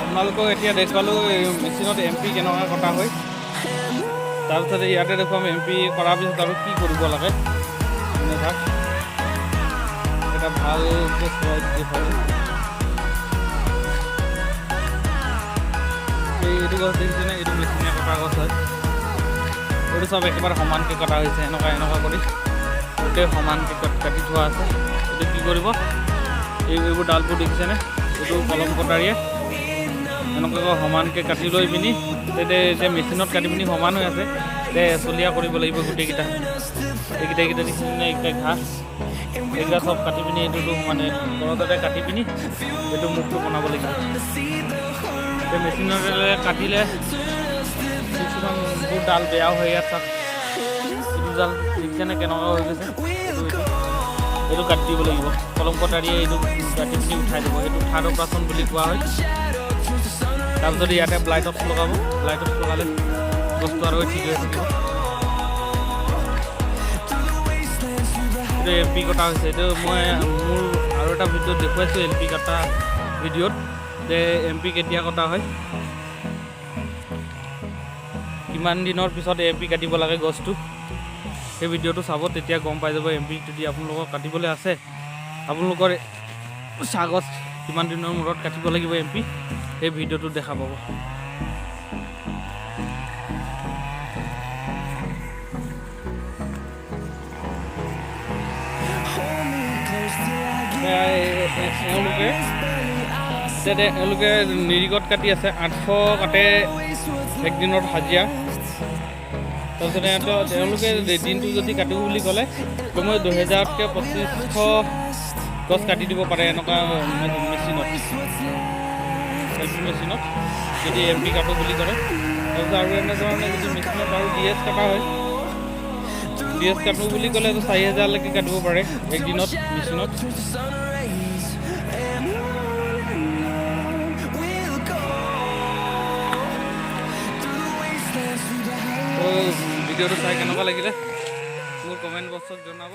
আপোনালোকক এতিয়া দেখুৱালোঁ মেচিনত MP কেনেকুৱা কটা হয়। তাৰপিছতে ইয়াতে দেখুৱাম MP কৰাৰ পিছত আৰু কি কৰিব লাগে। এটা ভাল এইটো গছ দেখিছেনে? এইটো মেচিনে কটা গছ হয়। এইটো চব একেবাৰে সমানকৈ কটা হৈছে। এনেকুৱা কৰি গোটেই সমানকৈ কাটি থোৱা আছে। এইটো কি কৰিব, এইবোৰ ডালবোৰ দেখিছেনে? এইটো কলম কটাৰীয়ে এনেকুৱাকৈ সমানকৈ কাটি লৈ পিনি এতিয়া মেচিনত কাটি পিনি সমান হৈ আছে। এতিয়া চলিয়া কৰিব লাগিব গোটেইকেইটা। এইকেইটা দেখিছেনে? এইকেইটা ঘাঁহ এইকেইটা চব কাটি পিনি এইটোতো মানে ঘৰতে কাটি পিনি এইটো মুখটো বনাব লাগিব। এতিয়া মেচিনৰে কাটিলে কিছুমানবোৰ ডাল বেয়াও হৈ ইয়াত চাওক। এইটো ডাল দেখিছেনে কেনেকুৱা হৈ গৈছে? এইটো কাটি দিব লাগিব। কলম কটাৰীয়ে এইটো কাটি পিনি উঠাই দিব। সেইটো থাৰ্ড অপাৰেশ্যন বুলি কোৱা হয়। তাৰপিছত ইয়াতে ব্লাইটক্স লগাব। ব্লাইটক্স লগালে বস্তু আৰু ঠিক হৈ থাকিব। এইটো MP কটা হৈছে। এইটো মই মোৰ আৰু এটা ভিডিঅ'ত দেখুৱাইছোঁ MP কটা ভিডিঅ'ত যে MP কেতিয়া কটা হয়, কিমান দিনৰ পিছত MP কাটিব লাগে গছটো। সেই ভিডিঅ'টো চাব, তেতিয়া গম পাই যাব MP যদি আপোনালোকৰ কাটিবলৈ আছে, আপোনালোকৰ চাহ গছ কিমান দিনৰ মূৰত কাটিব লাগিব MP, সেই ভিডিঅ'টো দেখা পাব। এওঁলোকে নিৰিকত কাটি আছে। 800 কাটে একদিনত হাজিৰা। তাৰপিছতে তেওঁলোকে দিনটো যদি কাটিব বুলি ক'লে কমেও 2000তকৈ 2500 গছ কাটি দিব পাৰে এনেকুৱা মেচিনত যদি MP কাটো বুলি কৰে। তাৰপিছত আৰু এনেধৰণে যদি মেচিনত আৰু DS কটা হয়, DS কাটো বুলি ক'লেতো 4000লৈকে কাটিব পাৰে একদিনত মেচিনত। ভিডিঅ'টো চাই কেনেকুৱা লাগিলে মোৰ কমেণ্ট বক্সত জনাব।